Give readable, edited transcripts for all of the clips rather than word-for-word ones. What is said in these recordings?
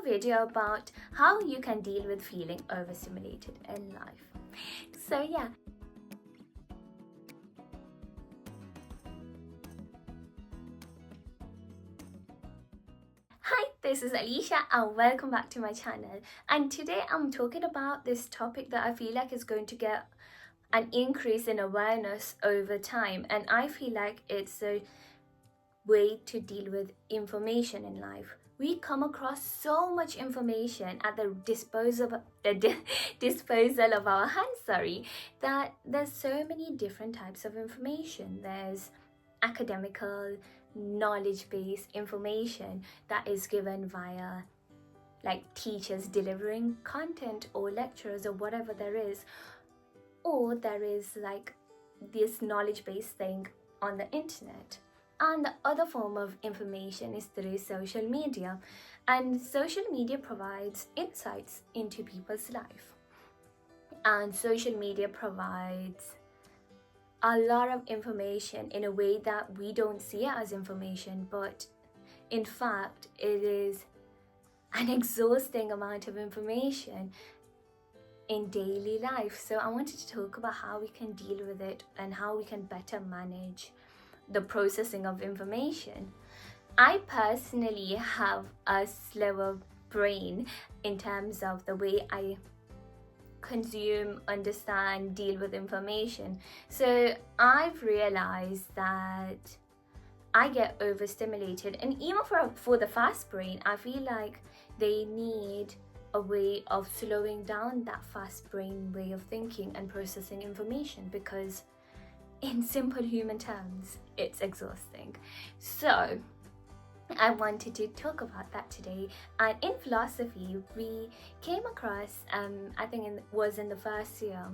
a video about how you can deal with feeling overstimulated in life. So yeah. Hi, this is Alicia and welcome back to my channel. And today I'm talking about this topic that I feel like is going to get an increase in awareness over time, and I feel like it's a way to deal with information in life. We come across so much information at the disposal of our hands, that there's so many different types of information. There's academical, knowledge-based information that is given via like teachers delivering content or lecturers or whatever there is, or there is like this knowledge-based thing on the internet. And the other form of information is through social media, and social media provides insights into people's life, and social media provides a lot of information in a way that we don't see it as information, but in fact it is an exhausting amount of information in daily life. So I wanted to talk about how we can deal with it and how we can better manage the processing of information. I personally have a slower brain in terms of the way I consume, understand, deal with information. So I've realized that I get overstimulated, and even for the fast brain, I feel like they need a way of slowing down that fast brain way of thinking and processing information, because in simple human terms, it's exhausting. So I wanted to talk about that today. And in philosophy, we came across, I think it was in the first year,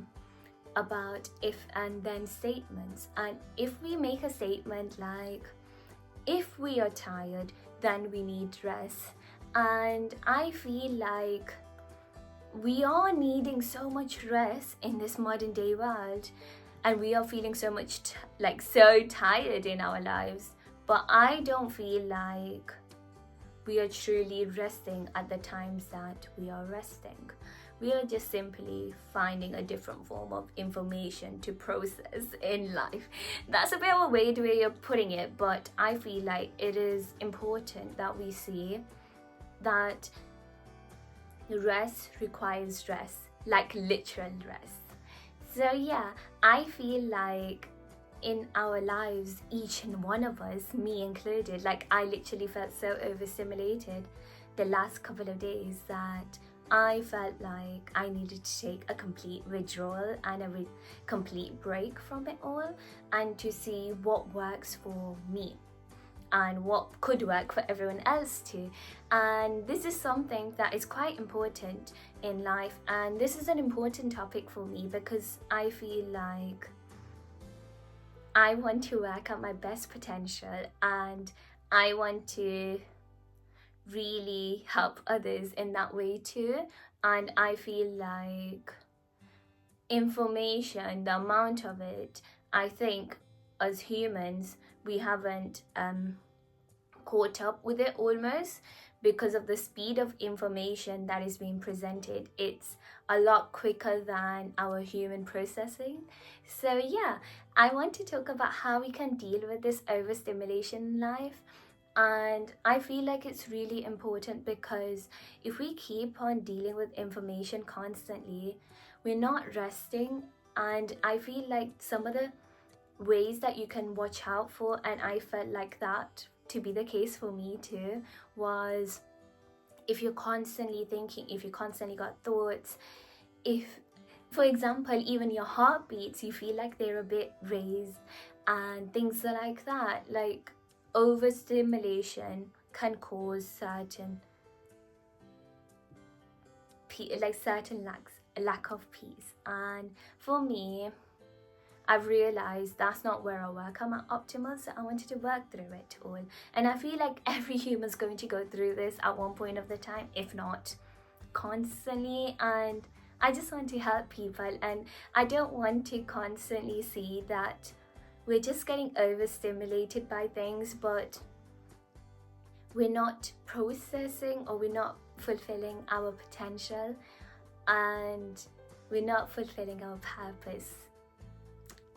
about if and then statements. And if we make a statement like, if we are tired, then we need rest. And I feel like we are needing so much rest in this modern day world, and we are feeling so much so tired in our lives, but I don't feel like we are truly resting at the times that we are resting. We are just simply finding a different form of information to process in life. That's a bit of a weird way of putting it, but I feel like it is important that we see that rest requires rest, like literal rest. So yeah, I feel like in our lives, each and one of us, me included, like I literally felt so overstimulated the last couple of days that I felt like I needed to take a complete withdrawal and a complete break from it all, and to see what works for me and what could work for everyone else too. And this is something that is quite important in life, and this is an important topic for me because I feel like I want to work at my best potential, and I want to really help others in that way too. And I feel like information, the amount of it, I think as humans we haven't caught up with it almost, because of the speed of information that is being presented. It's a lot quicker than our human processing. So yeah, I want to talk about how we can deal with this overstimulation in life. And I feel like it's really important, because if we keep on dealing with information constantly, we're not resting. And I feel like some of the ways that you can watch out for, and I felt like that to be the case for me too, was if you're constantly thinking, if you constantly got thoughts, if, for example, even your heartbeats, you feel like they're a bit raised and things like that, like overstimulation can cause certain lack of peace. And for me, I've realized that's not where I work. I'm at optimal, so I wanted to work through it all. And I feel like every human's going to go through this at one point of the time, if not constantly. And I just want to help people, and I don't want to constantly see that we're just getting overstimulated by things, but we're not processing, or we're not fulfilling our potential and we're not fulfilling our purpose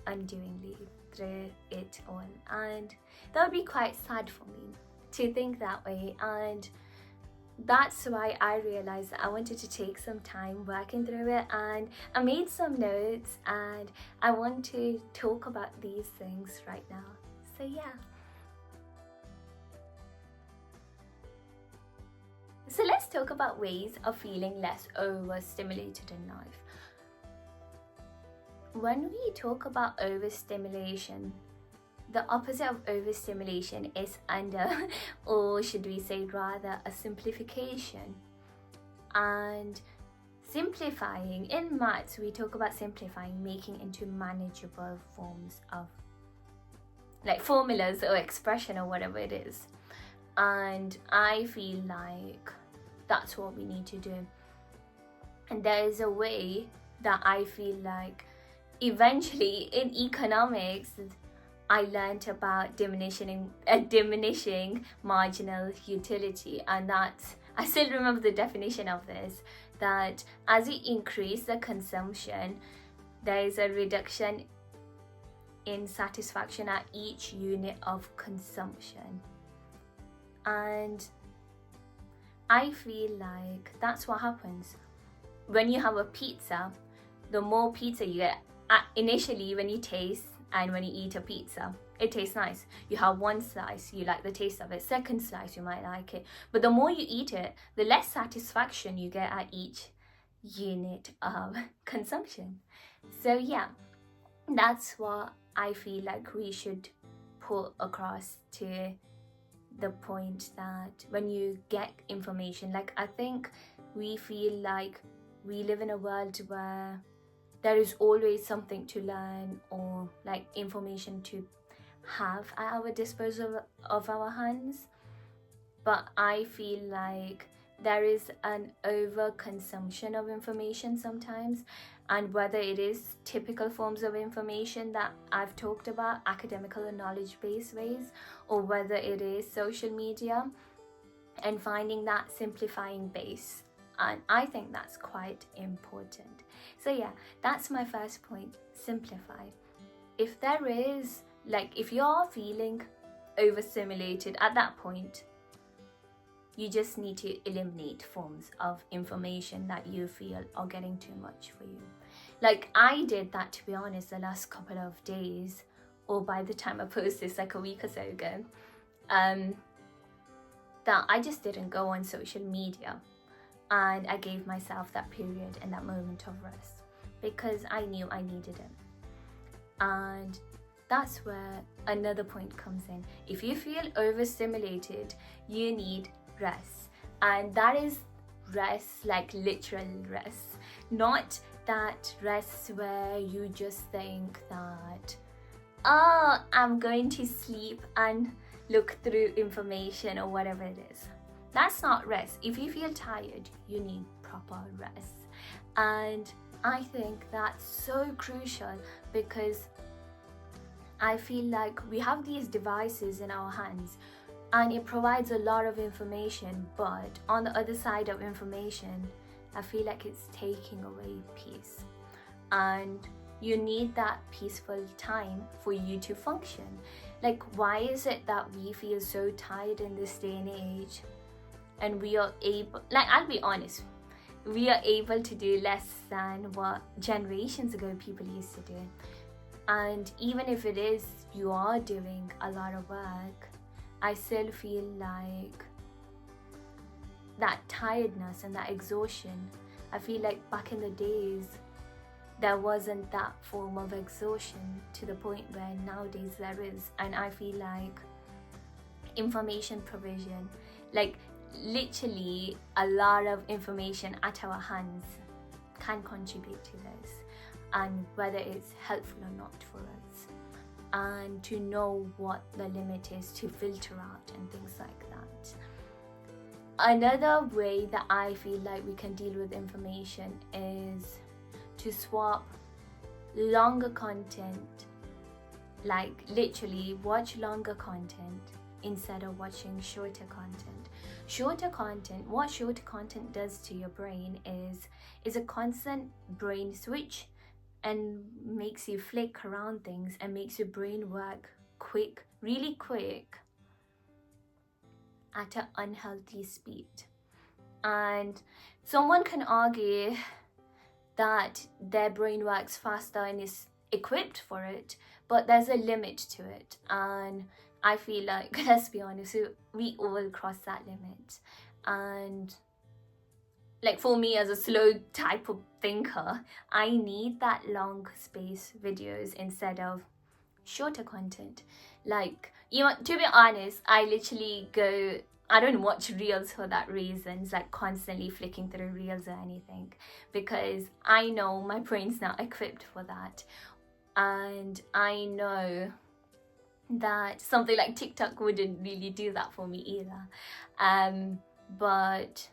undoingly through it all. And that would be quite sad for me to think that way. And that's why I realized that I wanted to take some time working through it, and I made some notes and I want to talk about these things right now. So yeah. So let's talk about ways of feeling less overstimulated in life. When we talk about overstimulation, the opposite of overstimulation is or should we say rather, a simplification. And simplifying, in maths we talk about simplifying, making into manageable forms of like formulas or expression or whatever it is. And I feel like that's what we need to do. And there is a way that I feel like eventually in economics I learned about diminishing marginal utility, and that's, I still remember the definition of this, that as we increase the consumption, there is a reduction in satisfaction at each unit of consumption. And I feel like that's what happens when you have a pizza. The more pizza you get, initially when you taste and when you eat a pizza, it tastes nice. You have one slice, you like the taste of it. Second slice, you might like it. But the more you eat it, the less satisfaction you get at each unit of consumption. So yeah, that's what I feel like we should put across to the point, that when you get information, like I think we feel like we live in a world where there is always something to learn or like information to have at our disposal of our hands. But I feel like there is an overconsumption of information sometimes, and whether it is typical forms of information that I've talked about, academical and knowledge-based ways, or whether it is social media, and finding that simplifying base. And I think that's quite important. So yeah, that's my first point, simplify. If there is, like, if you're feeling overstimulated at that point, you just need to eliminate forms of information that you feel are getting too much for you. Like I did that, to be honest, the last couple of days, or by the time I post this, like a week or so ago, that I just didn't go on social media. And I gave myself that period and that moment of rest because I knew I needed it. And that's where another point comes in. If you feel overstimulated, you need rest. And that is rest, like literal rest. Not that rest where you just think that, oh, I'm going to sleep and look through information or whatever it is. That's not rest. If you feel tired, you need proper rest. And I think that's so crucial because I feel like we have these devices in our hands and it provides a lot of information, but on the other side of information, I feel like it's taking away peace. And you need that peaceful time for you to function. Like, why is it that we feel so tired in this day and age? And we are able, like, I'll be honest, we are able to do less than what generations ago people used to do. And even if it is, you are doing a lot of work, I still feel like that tiredness and that exhaustion, I feel like back in the days, there wasn't that form of exhaustion to the point where nowadays there is. And I feel like information provision, like literally a lot of information at our hands can contribute to this, and whether it's helpful or not for us, and to know what the limit is to filter out and things like that. Another way that I feel like we can deal with information is to swap longer content, like literally watch longer content instead of watching shorter content. shorter content, what shorter content does to your brain is a constant brain switch and makes you flick around things and makes your brain work quick, really quick, at an unhealthy speed. And someone can argue that their brain works faster and is equipped for it, but there's a limit to it. And I feel like, let's be honest, we all cross that limit. And like for me, as a slow type of thinker, I need that long space videos instead of shorter content. Like, you know, to be honest, I don't watch reels for that reason, like constantly flicking through reels or anything, because I know my brain's not equipped for that. And I know that something like TikTok wouldn't really do that for me either. But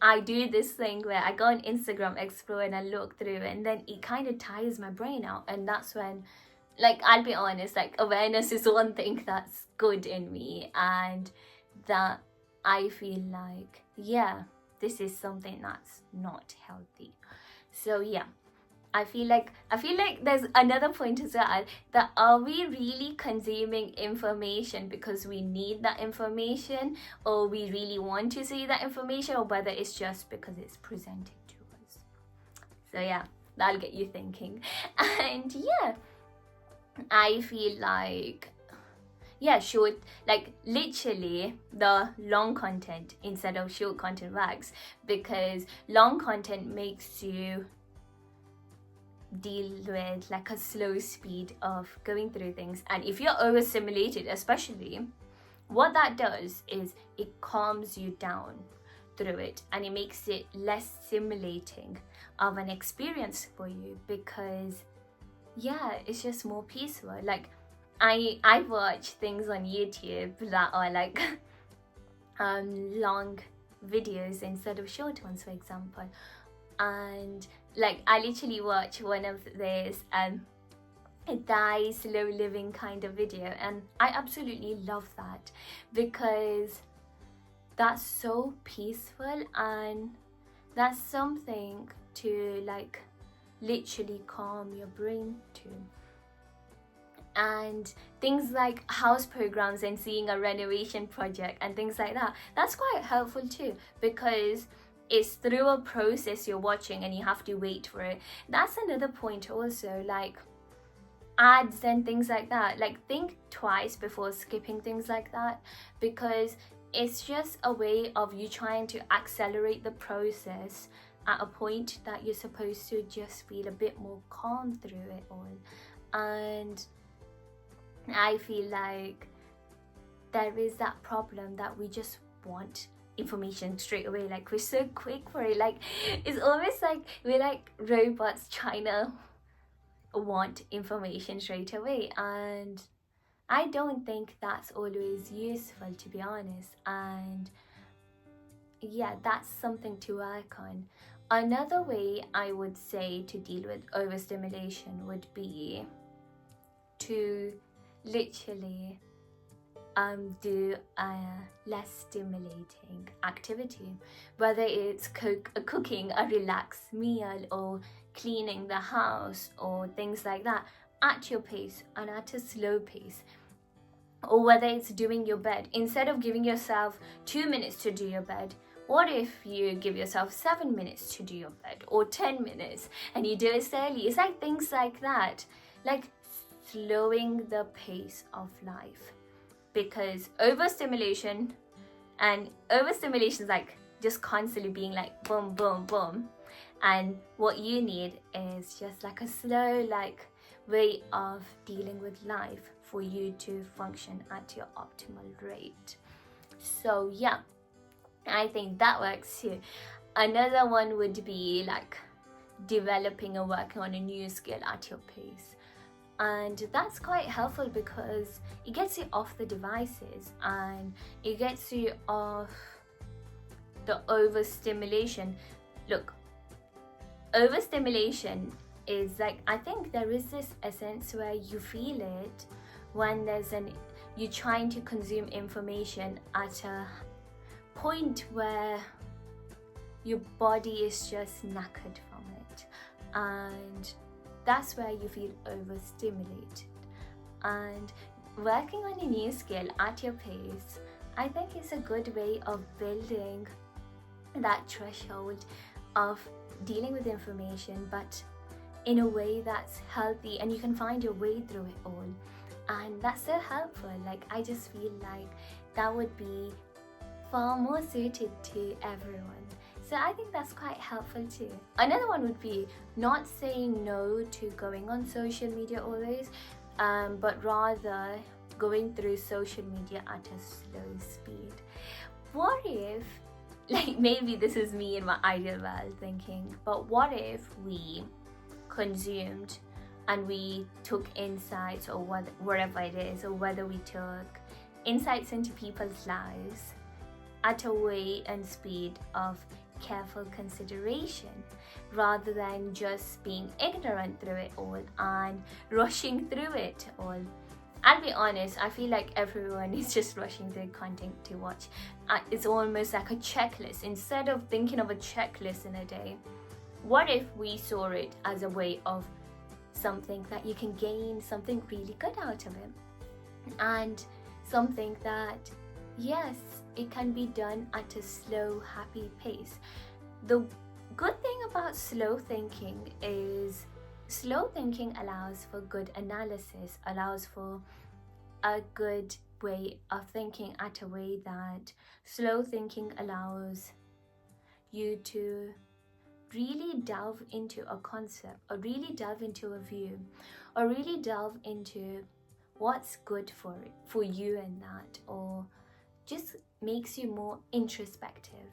I do this thing where I go on Instagram Explore and I look through, and then it kind of tires my brain out. And that's when, like, I'll be honest, like, awareness is one thing that's good in me, and that I feel like, yeah, this is something that's not healthy. So yeah, I feel like there's another point as well, that are we really consuming information because we need that information, or we really want to see that information, or whether it's just because it's presented to us. So yeah, that'll get you thinking. And yeah, I feel like, yeah, short, like literally the long content instead of short content works, because long content makes you deal with like a slow speed of going through things. And if you're overstimulated especially, what that does is it calms you down through it, and it makes it less stimulating of an experience for you, because yeah, it's just more peaceful. Like I watch things on YouTube that are like long videos instead of short ones, for example. And like I literally watch one of these a Thai slow living kind of video, and I absolutely love that, because that's so peaceful, and that's something to like literally calm your brain to. And things like house programs and seeing a renovation project and things like that, that's quite helpful too, because it's through a process you're watching and you have to wait for it. That's another point also, like ads and things like that. Like, think twice before skipping things like that, because it's just a way of you trying to accelerate the process at a point that you're supposed to just feel a bit more calm through it all. And I feel like there is that problem that we just want information straight away. Like, we're so quick for it. Like, it's almost like we're like robots trying to want information straight away, and I don't think that's always useful, to be honest. And yeah, that's something to work on. Another way I would say to deal with overstimulation would be to literally do a less stimulating activity, whether it's cooking a relaxed meal, or cleaning the house, or things like that, at your pace and at a slow pace. Or whether it's doing your bed, instead of giving yourself 2 minutes to do your bed, what if you give yourself 7 minutes to do your bed, or 10 minutes, and you do it slowly? It's like things like that, like slowing the pace of life. Because overstimulation is like just constantly being like boom, boom, boom. And what you need is just like a slow, like way of dealing with life for you to function at your optimal rate. So yeah, I think that works too. Another one would be like developing or working on a new skill at your pace. And that's quite helpful, because it gets you off the devices and it gets you off the overstimulation. Look, overstimulation is like, I think there is this essence where you feel it when you're trying to consume information at a point where your body is just knackered from it, and that's where you feel overstimulated. And working on a new skill at your pace, I think, is a good way of building that threshold of dealing with information, but in a way that's healthy, and you can find your way through it all. And that's so helpful. Like, I just feel like that would be far more suited to everyone. So I think that's quite helpful too. Another one would be not saying no to going on social media always, but rather going through social media at a slow speed. What if, like, maybe this is me in my ideal world thinking, but what if we consumed and we took insights, or whatever it is, or whether we took insights into people's lives at a way and speed of careful consideration, rather than just being ignorant through it all and rushing through it all. I'll be honest, I feel like everyone is just rushing through content to watch. It's almost like a checklist. Instead of thinking of a checklist in a day, what if we saw it as a way of something that you can gain something really good out of it, and something that, yes, it can be done at a slow, happy pace. The good thing about slow thinking is slow thinking allows for good analysis, allows for a good way of thinking at a way that slow thinking allows you to really delve into a concept, or really delve into a view, or really delve into what's good for you in that, or just makes you more introspective.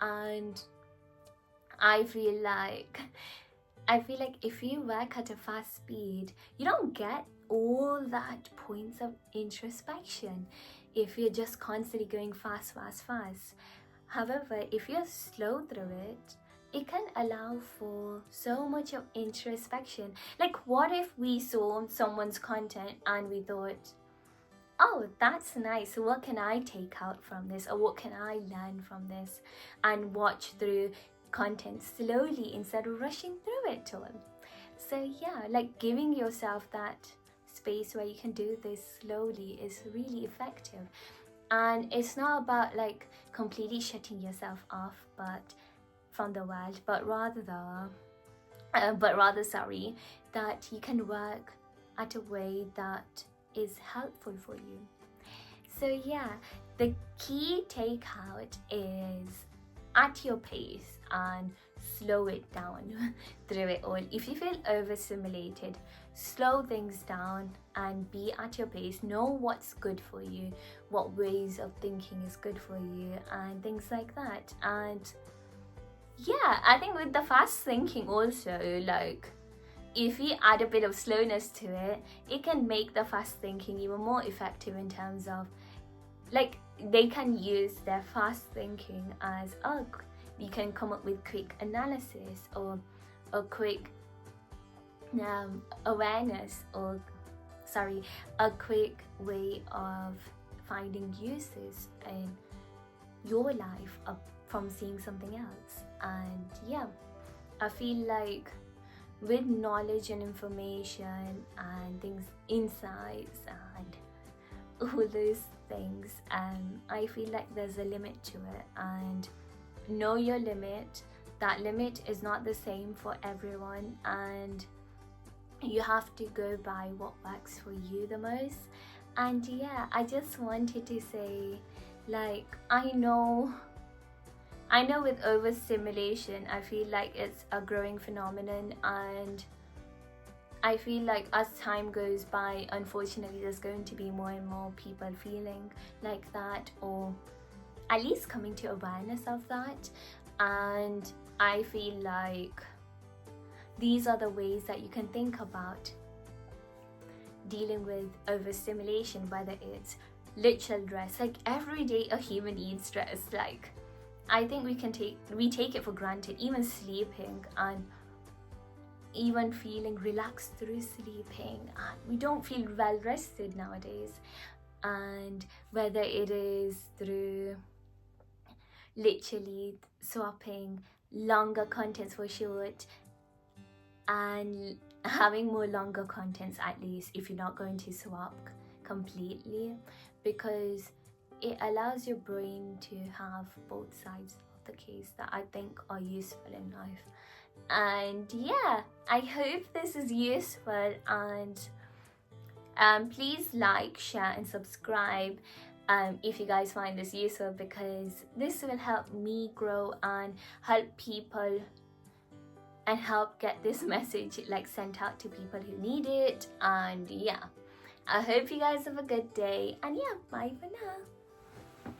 And I feel like if you work at a fast speed, you don't get all that points of introspection if you're just constantly going fast. However, if you're slow through it, it can allow for so much of introspection. Like, what if we saw someone's content and we thought, oh, that's nice, what can I take out from this, or what can I learn from this, and watch through content slowly instead of rushing through it all. So yeah, like, giving yourself that space where you can do this slowly is really effective. And it's not about like completely shutting yourself off from the world, but rather that you can work at a way that is helpful for you. So yeah, the key takeout is at your pace and slow it down through it all. If you feel overstimulated, slow things down and be at your pace. Know what's good for you, what ways of thinking is good for you, and things like that. And yeah, I think with the fast thinking also, like, if you add a bit of slowness to it, it can make the fast thinking even more effective in terms of, like, they can use their fast thinking as, oh, you can come up with quick analysis, or a quick awareness, or a quick way of finding uses in your life from seeing something else. And yeah, I feel like with knowledge and information and things, insights and all those things, I feel like there's a limit to it, and know your limit. That limit is not the same for everyone, and you have to go by what works for you the most. And yeah, I just wanted to say, like, I know with overstimulation, I feel like it's a growing phenomenon, and I feel like as time goes by, unfortunately, there's going to be more and more people feeling like that, or at least coming to awareness of that. And I feel like these are the ways that you can think about dealing with overstimulation, whether it's literal stress, like every day a human needs stress. Like, I think we take it for granted, even sleeping and even feeling relaxed through sleeping, and we don't feel well rested nowadays. And whether it is through literally swapping longer contents for short, and having more longer contents at least if you're not going to swap completely, because it allows your brain to have both sides of the case that I think are useful in life. And yeah, I hope this is useful, and please like, share and subscribe if you guys find this useful, because this will help me grow and help people and help get this message like sent out to people who need it. And yeah, I hope you guys have a good day, and yeah, bye for now.